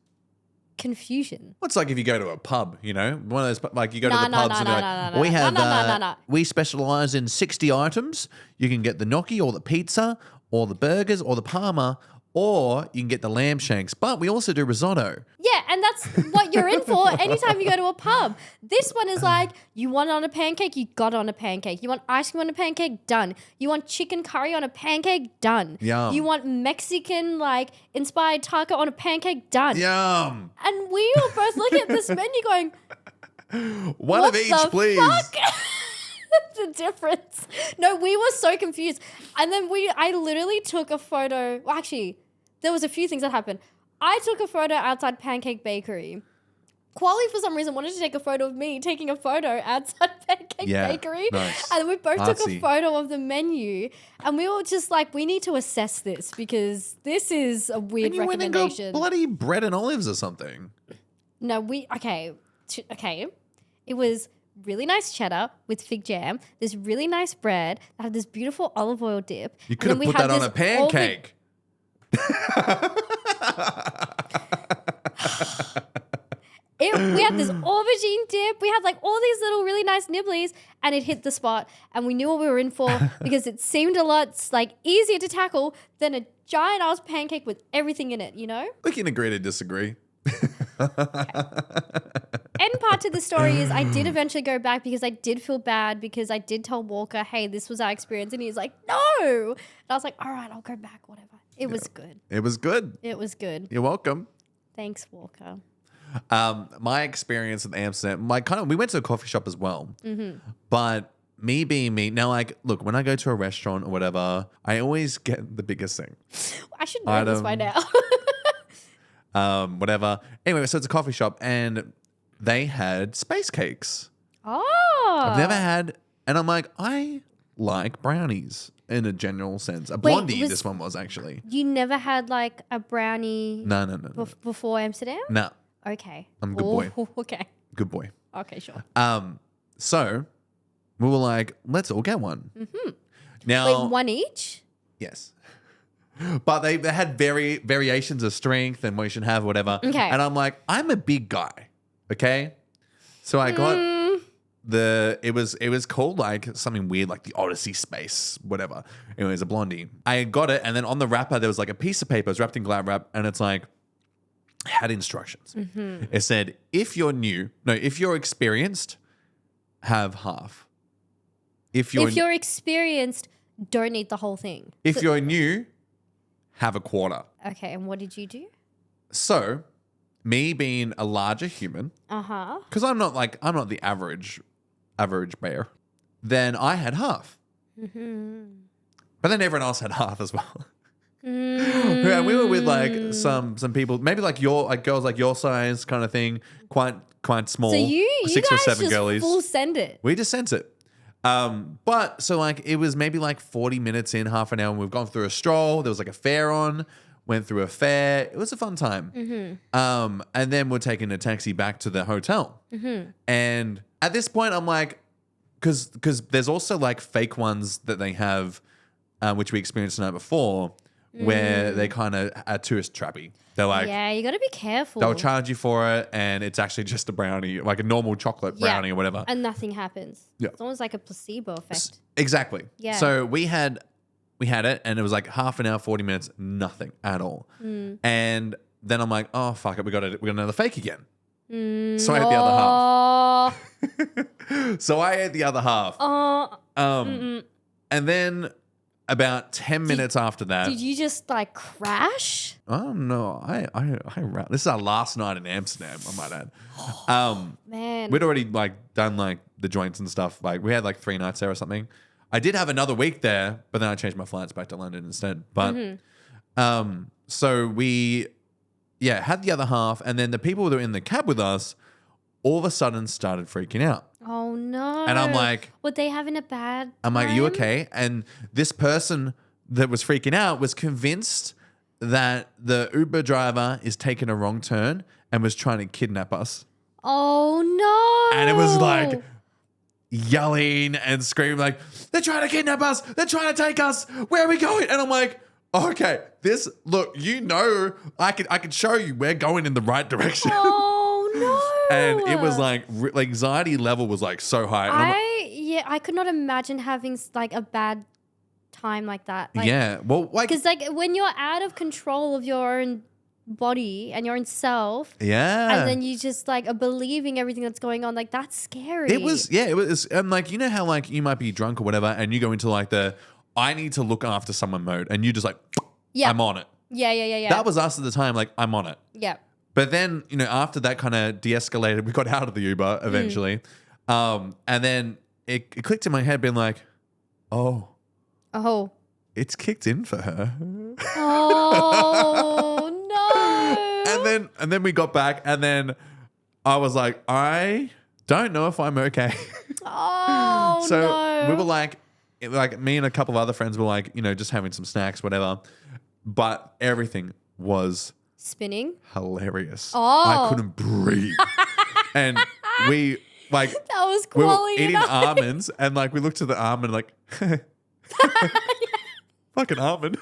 Confusion. Well, it's like if you go to a pub, one of those, like you go to the pubs and we specialize in 60 items. You can get the gnocchi or the pizza or the burgers or the parma, or you can get the lamb shanks. But we also do risotto. Yeah, and that's what you're in for anytime you go to a pub. This one is like, you want it on a pancake, you got it on a pancake. You want ice cream on a pancake, done. You want chicken curry on a pancake, done. Yum. You want Mexican, inspired taco on a pancake, done. Yum. And we were both looking at this menu going, one of each, please. Fuck? The difference. No, we were so confused. And then I literally took a photo. Well, actually, there was a few things that happened. I took a photo outside Pancake Bakery. Quali, for some reason, wanted to take a photo of me taking a photo outside Pancake Bakery. Nice. And we both took a photo of the menu. And we were just like, we need to assess this because this is a weird recommendation. Went and got bloody bread and olives or something. No, okay. It was really nice cheddar with fig jam, this really nice bread that had this beautiful olive oil dip. You could have put that on a pancake. We had this aubergine dip. We had all these little really nice nibblies and it hit the spot and we knew what we were in for because it seemed a lot easier to tackle than a giant ass pancake with everything in it, We can agree to disagree. End part to the story is I did eventually go back because I did feel bad because I did tell Walker, hey, this was our experience. And he's like, no. And I was like, all right, I'll go back, whatever. It was good. It was good. It was good. You're welcome. Thanks, Walker. My experience in Amsterdam, we went to a coffee shop as well. But me being me, now look, when I go to a restaurant or whatever, I always get the biggest thing. I should know this by now. Whatever. Anyway, so it's a coffee shop and they had space cakes. Oh. I've never had, and I'm like, I like brownies in a general sense. A blondie, this one was actually. You never had a brownie No. Before Amsterdam? No. Okay. I'm a good boy. Okay. Good boy. Okay, sure. So we were like, let's all get one. Now, wait, one each? Yes. But they had variations of strength and what you should have, whatever. Okay. And I'm like, I'm a big guy. Okay. So I got it was called something weird, like the Odyssey Space, whatever. Anyways, a blondie. I got it. And then on the wrapper, there was a piece of paper. It was wrapped in glad wrap. And it's had instructions. It said, if you're experienced, have half. If you're experienced, don't eat the whole thing. If you're new, have a quarter. Okay, and what did you do? So, me being a larger human, because I'm not the average bear, then I had half. But then everyone else had half as well. And we were with some people, maybe girls your size kind of thing, quite small. So you 6 guys or 7 just girlies. full send it. We just sent it. But so it was maybe 40 minutes in, half an hour, and we've gone through a stroll. There was a fair on. went through a fair. It was a fun time. And then we're taking a taxi back to the hotel. And at this point, I'm like, because there's also like fake ones that they have, which we experienced the night before, where they kind of are tourist trappy. They're like, yeah, you got to be careful. They'll charge you for it, and it's actually just a brownie, like a normal chocolate brownie or whatever. And nothing happens. Yeah. It's almost like a placebo effect. Exactly. Yeah. So we had it, and it was like half an hour, 40 minutes, nothing at all. And then I'm like, oh, fuck it, we got another fake again. So I ate the other half. So I ate the other half. And then about 10 minutes after that. Did you just like crash? Oh, no. This is our last night in Amsterdam, I might add. Man. We'd already like done like the joints and stuff. Like we had like 3 nights there or something. I did have another week there, but then I changed my flights back to London instead. But so we had the other half, and then the people that were in the cab with us all of a sudden started freaking out. Oh no. And I'm like, were they having a bad I'm like, time? are you okay? And this person that was freaking out was convinced that the Uber driver is taking a wrong turn and was trying to kidnap us. Oh no. And it was like yelling and screaming like, they're trying to kidnap us. They're trying to take us. Where are we going? And I'm like, okay, look, I could show you we're going in the right direction. Oh no. And it was like anxiety level was like so high. And I could not imagine having like a bad time like that. Like, yeah. Well, like, because like when you're out of control of your own body and your own self. Yeah. And then you just like are believing everything that's going on. Like that's scary. It was. And like, you know how like you might be drunk or whatever and you go into like I need to look after someone mode and you just like, I'm on it. Yeah. That was us at the time. Like, I'm on it. Yeah. But then, after that kind of de-escalated, we got out of the Uber eventually. And then it clicked in my head being like, oh, it's kicked in for her. Oh, no. And then we got back and then I was like, I don't know if I'm okay. Oh, so no. we were like me and a couple of other friends were like, just having some snacks, whatever. But everything was spinning. Hilarious. Oh. I couldn't breathe. And we like that was we were quality eating almonds and like we looked at the almond like fucking almond.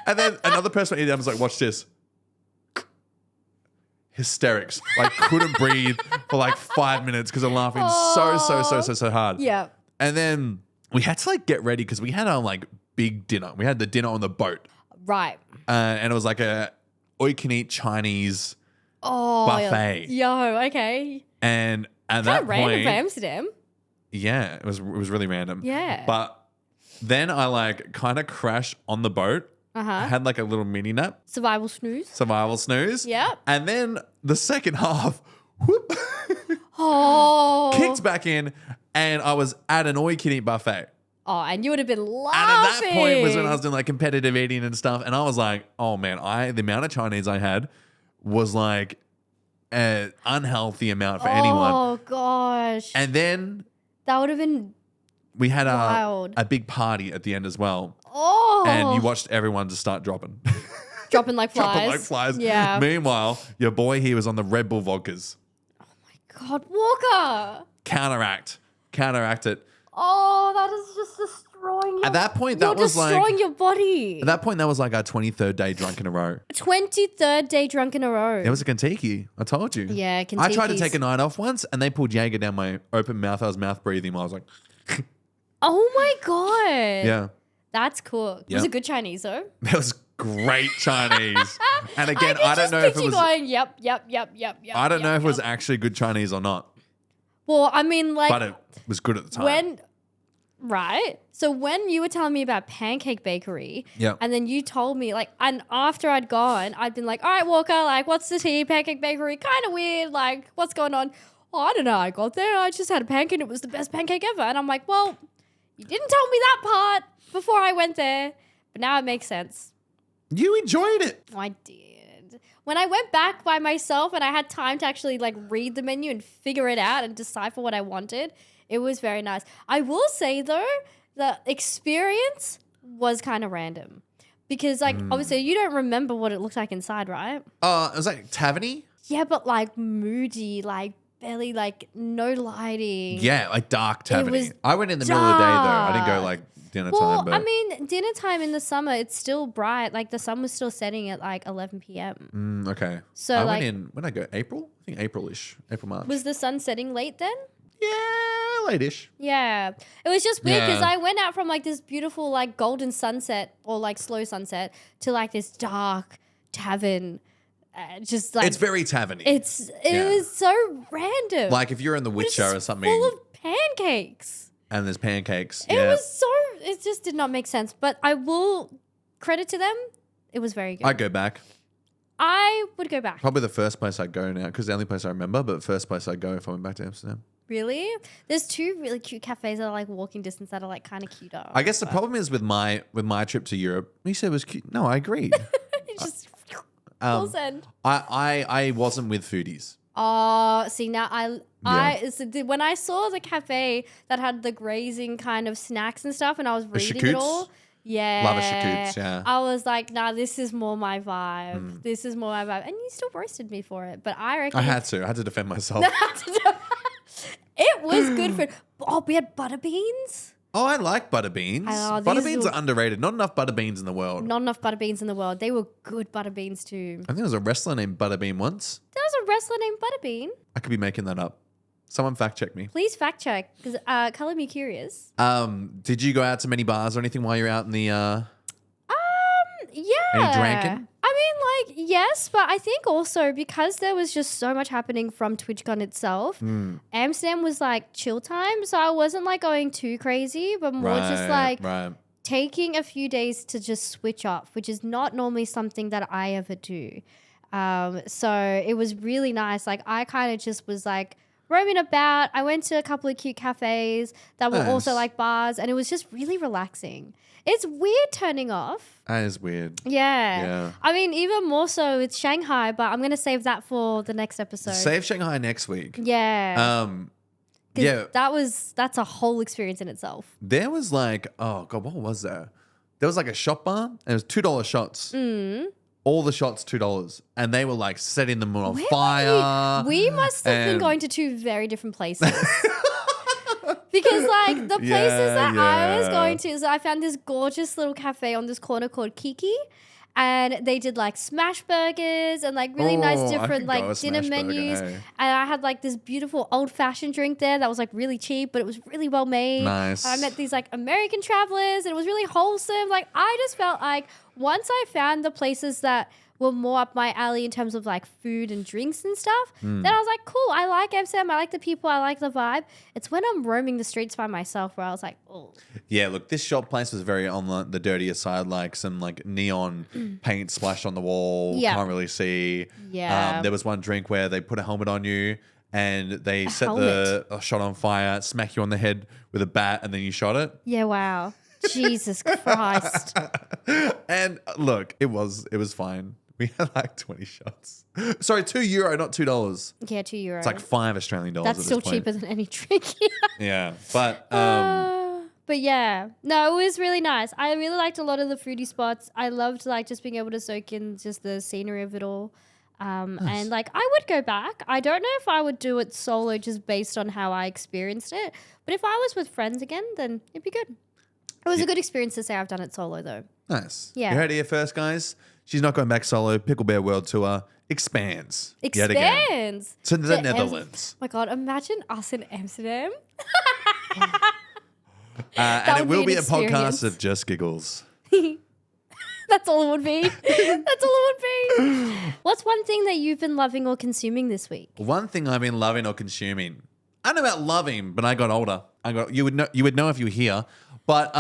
And then another person eating almonds like, watch this. Hysterics. Like couldn't breathe for like 5 minutes because I'm laughing so hard. Yeah. And then we had to like get ready because we had our like big dinner. We had the dinner on the boat. Right. And it was like a all-you-can-eat Chinese buffet. Yo, okay. And at that point, random for Amsterdam. Yeah, it was really random. Yeah. But then I like kind of crashed on the boat. I had like a little mini nap. Survival snooze. Yep. And then the second half, whoop, kicked back in, and I was at an all-you-can-eat buffet. Oh, and you would have been laughing. And at that point was when I was doing like competitive eating and stuff. And I was like, oh man, the amount of Chinese I had was like an unhealthy amount for anyone. Oh gosh. And then that would have been we had wild. A big party at the end as well. Oh. And you watched everyone just start dropping. Dropping like flies. Dropping like flies. Yeah. Meanwhile, your boy here was on the Red Bull vodkas. Oh my God, Walker. Counteract it. Oh, that is just destroying At that point, that was like... You're destroying your body. At that point, that was like our 23rd day drunk in a row. 23rd day drunk in a row. It was a Kentucky. I told you. Yeah, Kentucky. I tried to take a night off once, and they pulled Jaeger down my open mouth. I was mouth breathing while I was like... Oh my God. Yeah. That's cool. It was a good Chinese, though. That was great Chinese. And again, I don't know if it was... going, yep. I don't know if it was actually good Chinese or not. Well, I mean, like... But it was good at the time. Right? So when you were telling me about Pancake Bakery, and then you told me, like, and after I'd gone, I'd been like, all right, Walker, like, what's the tea? Pancake Bakery, kind of weird, like, what's going on? Oh, I don't know. I got there, I just had a pancake, it was the best pancake ever. And I'm like, well, you didn't tell me that part before I went there, but now it makes sense. You enjoyed it. I did. When I went back by myself and I had time to actually, like, read the menu and figure it out and decipher what I wanted, it was very nice. I will say, though, the experience was kind of random Because like obviously you don't remember what it looked like inside, right? It was like taverny. Yeah, but like moody, like barely like no lighting. Yeah, like dark taverny. was I went in the middle of the day though. I didn't go like dinner Well, time. But I mean, dinner time in the summer, it's still bright. Like the sun was still setting at like 11 p.m. Okay. So I like, went in when I go April. I think April-ish, March. was the sun setting late then? Yeah, late-ish. Yeah. It was just weird because Yeah. I went out from like this beautiful like golden sunset or like slow sunset to like this dark tavern. Just like It's very taverny. it was so random. Like if you're in The But it's Witcher or just something, full of pancakes. and there's pancakes. It just did not make sense. But I will credit to them. It was very good. I'd go back. I would go back. Probably the first place I'd go now, because the only place I remember, but first place I'd go if I went back to Amsterdam. Really? There's two really cute cafes that are like walking distance that are like kind of cuter. I guess the problem is with my trip to Europe, you said it was cute. No, I agreed. It's just full send. I wasn't with foodies. Oh, see now when I saw the cafe that had the grazing kind of snacks and stuff, and I was reading it all. Yeah. Love a charcutes, yeah. I was like, nah, this is more my vibe. This is more my vibe. And you still roasted me for it. But I reckon I had to defend myself. it was good food. Oh, we had butter beans. Oh, I like butter beans. Butter beans are underrated. Not enough butter beans in the world. Not enough butter beans in the world. They were good butter beans too. I think there was a wrestler named Butterbean once. There was a wrestler named Butterbean. I could be making that up. Someone fact check me. Please fact check because color me curious. Did you go out to many bars or anything while you're out in the? Yeah. Any drinking? I mean, like, yes, but I think also because there was just so much happening from TwitchCon itself, Amsterdam was like chill time. So I wasn't like going too crazy, but more just like taking a few days to just switch off, which is not normally something that I ever do. So it was really nice. Like I kind of just was like roaming about. I went to a couple of cute cafes that were also like bars, and it was just really relaxing. It's weird turning off. That is weird. Yeah. I mean, even more so with Shanghai, but I'm going to save that for the next episode. Save Shanghai next week. Yeah. Yeah. That's a whole experience in itself. There was like, oh God, what was there? There was like a shot bar, and it was $2 shots. All the shots $2, and they were like setting them on fire. We must have been going to two very different places. Because like the places that I was going to, so I found this gorgeous little cafe on this corner called Kiki, and they did like smash burgers and like really nice different like dinner menus. And I had like this beautiful old fashioned drink there that was like really cheap, but it was really well made. Nice. And I met these like American travelers, and it was really wholesome. Like I just felt like once I found the places that were more up my alley in terms of like food and drinks and stuff, then I was like, cool, I like Amsterdam, I like the people, I like the vibe. It's when I'm roaming the streets by myself where I was like, oh. Yeah, look, this shop place was very on the dirtier side, like some like neon paint splashed on the wall. Yeah. Can't really see. Yeah. There was one drink where they put a helmet on you and they set the shot on fire, smack you on the head with a bat, and then you shot it. Yeah, wow. Jesus Christ. And look, it was fine. We had like 20 shots. Sorry, €2, not $2. Yeah, €2. It's like $5 Australian dollars. That's still cheaper than any drink here. Yeah, but but yeah, no, it was really nice. I really liked a lot of the foodie spots. I loved like just being able to soak in just the scenery of it all. And like I would go back. I don't know if I would do it solo just based on how I experienced it. But if I was with friends again, then it'd be good. It was a good experience to say I've done it solo though. Nice. Yeah. You heard it here first, guys. She's not going back solo. Pickle Bear World Tour expands. Yet again. To the Netherlands. Oh my God, imagine us in Amsterdam. And it will be a podcast of just giggles. That's all it would be. That's all it would be. What's one thing that you've been loving or consuming this week? One thing I've been loving or consuming. I don't know about loving, but I got older. You would know if you were here. But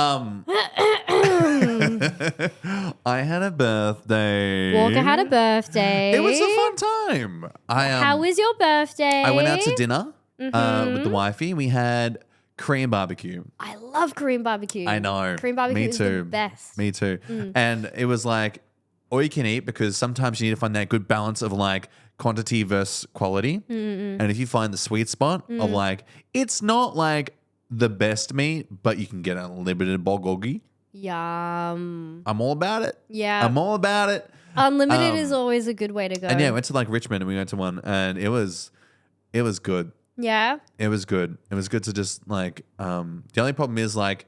I had a birthday. Walker had a birthday. It was a fun time. How was your birthday? I went out to dinner with the wifey. We had Korean barbecue. I love Korean barbecue. I know. Korean barbecue is the best. Me too. And it was like all you can eat, because sometimes you need to find that good balance of like quantity versus quality. And if you find the sweet spot of like, it's not like the best meat, but you can get unlimited bulgogi. Yum. I'm all about it. Yeah. I'm all about it. Unlimited is always a good way to go. And yeah, I went to like Richmond and we went to one and it was good. Yeah. It was good. It was good to just like, the only problem is like,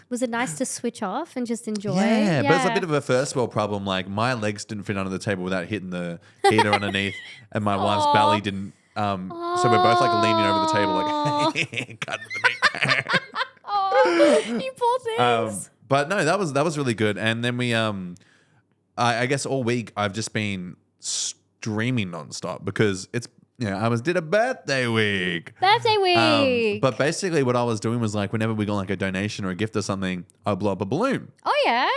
was it nice to switch off and just enjoy? Yeah, but it's a bit of a first world problem. Like my legs didn't fit under the table without hitting the heater underneath, and my wife's belly didn't. So we're both like leaning over the table, like cut the meat. Oh, you poor things. But no, that was really good. And then we, I guess all week I've just been streaming nonstop because it's. Yeah, I did a birthday week. Birthday week. But basically what I was doing was like whenever we got like a donation or a gift or something, I'd blow up a balloon. Oh, yeah.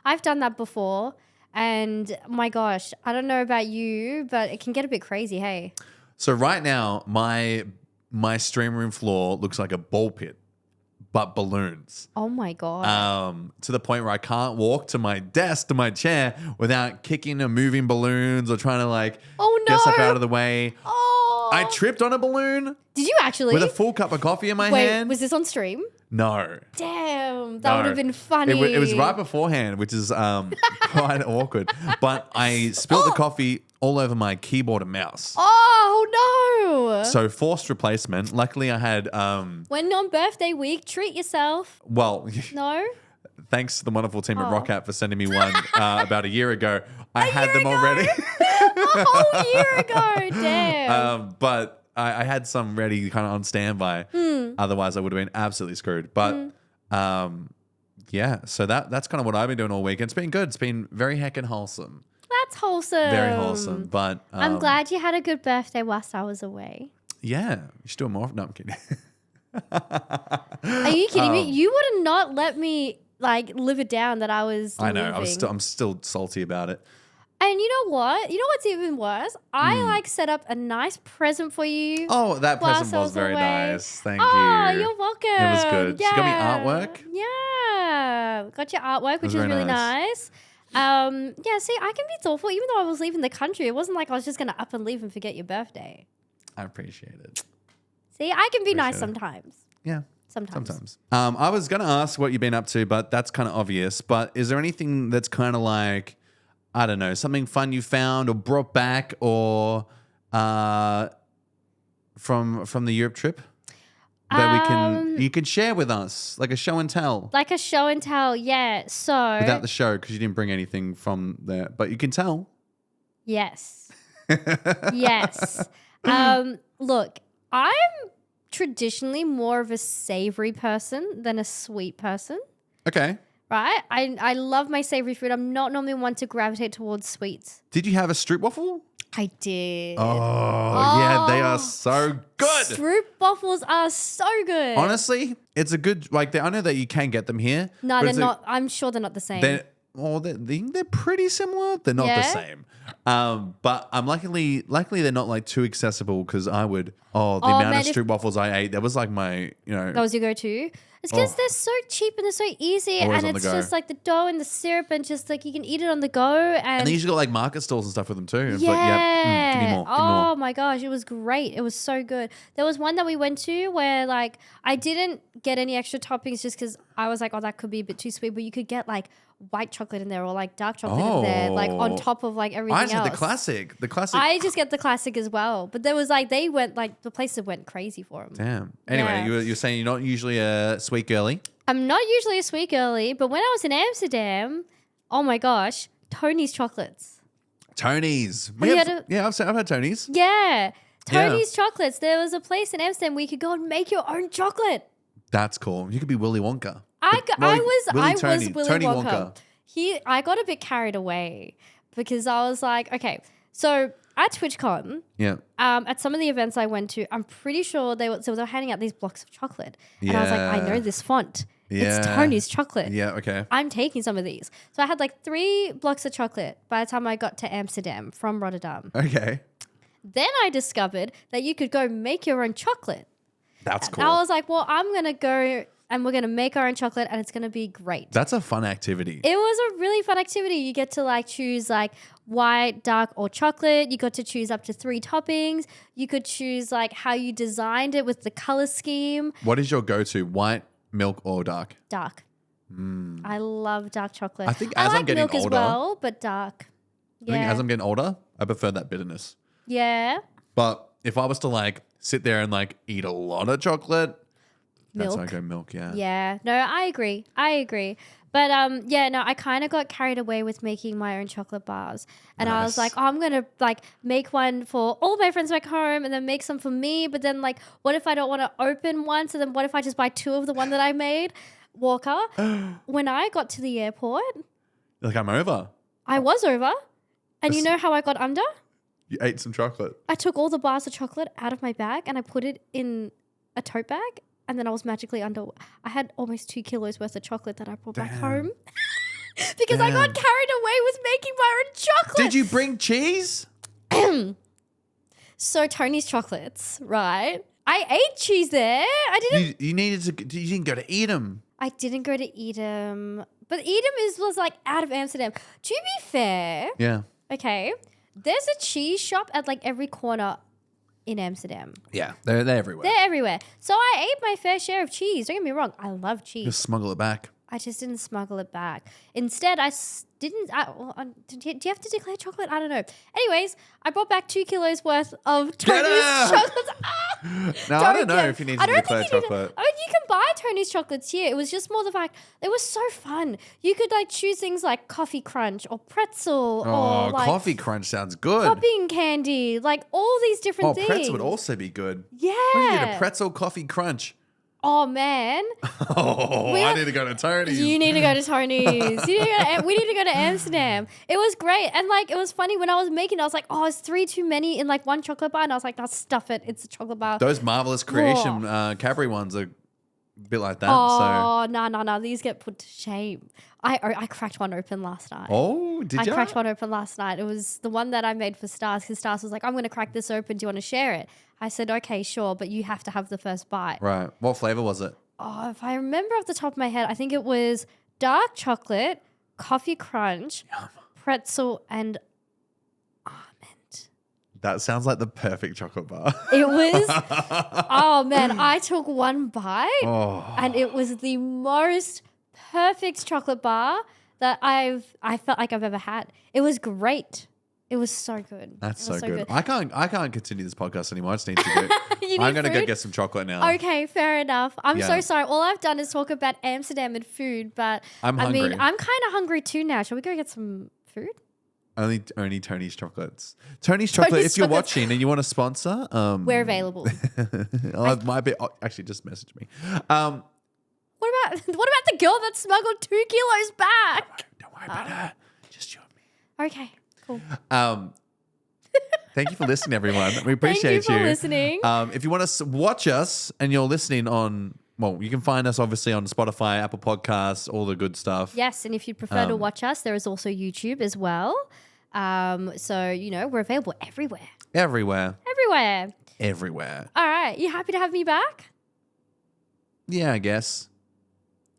I've done that before. And my gosh, I don't know about you, but it can get a bit crazy, hey? So right now, my stream room floor looks like a ball pit, but balloons. Oh, my God. To the point where I can't walk to my desk, to my chair, without kicking or moving balloons or trying to like get stuff out of the way. Oh. I tripped on a balloon. Did you actually? With a full cup of coffee in my hand. Was this on stream? No. Damn, that would have been funny. It was right beforehand, which is quite awkward. But I spilled the coffee all over my keyboard and mouse. Oh, no. So forced replacement. Luckily, I had... when on birthday week, treat yourself. Well... No? Thanks to the wonderful team at Rockhat for sending me one about a year ago. I had them already. A whole year ago, damn. But I had some ready kind of on standby. Otherwise, I would have been absolutely screwed. But yeah, so that's kind of what I've been doing all week. And it's been good. It's been very heckin' wholesome. That's wholesome. Very wholesome. But I'm glad you had a good birthday whilst I was away. Yeah. You should do it more. No, I'm kidding. Are you kidding me? You would have not let me like live it down that I was I know. leaving. I'm still salty about it. And you know what? You know what's even worse? I like set up a nice present for you. Oh, that present was very nice. Thank you. Oh, you're welcome. It was good. Yeah. She got me artwork. Yeah. Got your artwork, which is really nice. Yeah, see, I can be thoughtful. Even though I was leaving the country, it wasn't like I was just going to up and leave and forget your birthday. I appreciate it. See, I can be nice sometimes. Yeah. Sometimes. I was going to ask what you've been up to, but that's kind of obvious. But is there anything that's kind of like, I don't know, something fun you found or brought back or from the Europe trip that you can share with us, like a show and tell? Like a show and tell, yeah. So without the show, because you didn't bring anything from there, but you can tell. Yes. Yes. Look, I'm traditionally more of a savory person than a sweet person. Okay. Right? I love my savory food. I'm not normally one to gravitate towards sweets. Did you have a stroopwafel? I did. Oh, yeah, they are so good. Stroopwafels are so good. Honestly, it's a good, like, I know that you can get them here. No, they're not. I'm sure they're not the same. They're pretty similar. They're not the same. But I'm luckily they're not like too accessible because I would, the amount of stroopwafels I ate, that was like my, That was your go-to? It's because they're so cheap and they're so easy, and it's just like the dough and the syrup, and just like you can eat it on the go. And they usually got like market stalls and stuff with them too. It's yeah. like, yep, give me more. Oh my gosh, it was great. It was so good. There was one that we went to where like I didn't get any extra toppings just because I was like, that could be a bit too sweet, but you could get like white chocolate in there or like dark chocolate in there, like on top of like everything else. I just had the classic. I just get the classic as well. But there was like, they went like, the place that went crazy for them. Damn. Anyway, you're saying you're not usually a sweet girly? I'm not usually a sweet girly, but when I was in Amsterdam, oh my gosh, Tony's chocolates. Tony's. I've had Tony's. Yeah. Tony's chocolates. There was a place in Amsterdam where you could go and make your own chocolate. That's cool. You could be Willy Wonka. I was Willy Tony Wonka. I got a bit carried away because I was like, okay, so at TwitchCon, at some of the events I went to, I'm pretty sure they were handing out these blocks of chocolate. And I was like, I know this font. Yeah. It's Tony's chocolate. Yeah, okay. I'm taking some of these. So I had like 3 blocks of chocolate by the time I got to Amsterdam from Rotterdam. Okay. Then I discovered that you could go make your own chocolate. That's cool. And I was like, well, I'm going to go and we're going to make our own chocolate and it's going to be great. That's a fun activity. It was a really fun activity. You get to like choose like white, dark or chocolate. You got to choose up to 3 toppings. You could choose like how you designed it with the color scheme. What is your go-to, white, milk or dark? Dark. I love dark chocolate. I think as like I'm getting milk older, as well, but dark. I think as I'm getting older, I prefer that bitterness. Yeah. But if I was to like sit there and like eat a lot of chocolate, Milk. that's why I go milk, yeah. Yeah. No, I agree. But I kind of got carried away with making my own chocolate bars. And I was like, I'm going to like make one for all my friends back home and then make some for me. But then like, what if I don't want to open one? So then what if I just buy 2 of the one that I made? Walker, when I got to the airport. Like, I'm over. I was over. And you know how I got under? You ate some chocolate. I took all the bars of chocolate out of my bag and I put it in a tote bag. And then I was magically under. I had almost 2 kilos worth of chocolate that I brought back home because I got carried away with making my own chocolate. Did you bring cheese? So Tony's chocolates, right? I ate cheese there. I didn't. You didn't go to eat them. I didn't go to Edam, but Edam was like out of Amsterdam. To be fair, Yeah. okay, there's a cheese shop at like every corner in Amsterdam. Yeah, they're everywhere. They're everywhere. So I ate my fair share of cheese. Don't get me wrong. I love cheese. Just smuggle it back. I just didn't smuggle it back. Instead, do you have to declare chocolate? I don't know. Anyways, I brought back 2 kilos worth of Tony's chocolates. No, I don't know if you need to declare chocolate. I mean, you can buy Tony's chocolates here. It was just more the fact it was so fun. You could like choose things like coffee crunch or pretzel or like coffee crunch sounds good. popping candy, like all these different things. Pretzel would also be good. Yeah. We need a pretzel coffee crunch. Oh man! I need to go to Tony's. You need to go to Tony's. We need to go to Amsterdam. It was great, and like it was funny when I was making it. I was like, "Oh, it's 3 too many in like one chocolate bar," and I was like, "No, stuff it. It's a chocolate bar." Those Marvelous Creation Cadbury ones are a bit like that. Oh no! These get put to shame. I cracked one open last night. Oh, did you? I cracked one open last night. It was the one that I made for Stars. Because Stars was like, "I'm going to crack this open. Do you want to share it?" I said, "Okay, sure, but you have to have the first bite." Right. What flavor was it? Oh, if I remember off the top of my head, I think it was dark chocolate, coffee crunch, pretzel, and almond. That sounds like the perfect chocolate bar. It was. Oh man, I took one bite, and it was the most perfect chocolate bar that I felt like I've ever had. It was great. It was so good. That's so good. I can't continue this podcast anymore. I just need to go. I'm going to go get some chocolate now. Okay, fair enough. I'm so sorry. All I've done is talk about Amsterdam and food, but I'm hungry. I mean, I'm kind of hungry too now. Shall we go get some food? Only Tony's chocolates. Tony's chocolate. If you're watching and you want to sponsor, we're available. It might be. Actually, just message me. What about the girl that smuggled 2 kilos back? Don't worry about her. Just you and me. Okay. Cool. Thank you for listening, everyone. We appreciate you. Thank you for listening. If you want to watch us and you're listening on, well, you can find us obviously on Spotify, Apple Podcasts, all the good stuff. Yes, and if you'd prefer to watch us, there is also YouTube as well. So, we're available everywhere. Everywhere. All right. You happy to have me back? Yeah, I guess.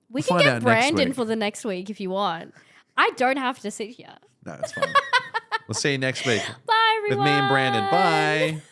We can get Brandon for the next week if you want. I don't have to sit here. No, it's fine. We'll see you next week. Bye, everyone. With me and Brandon. Bye.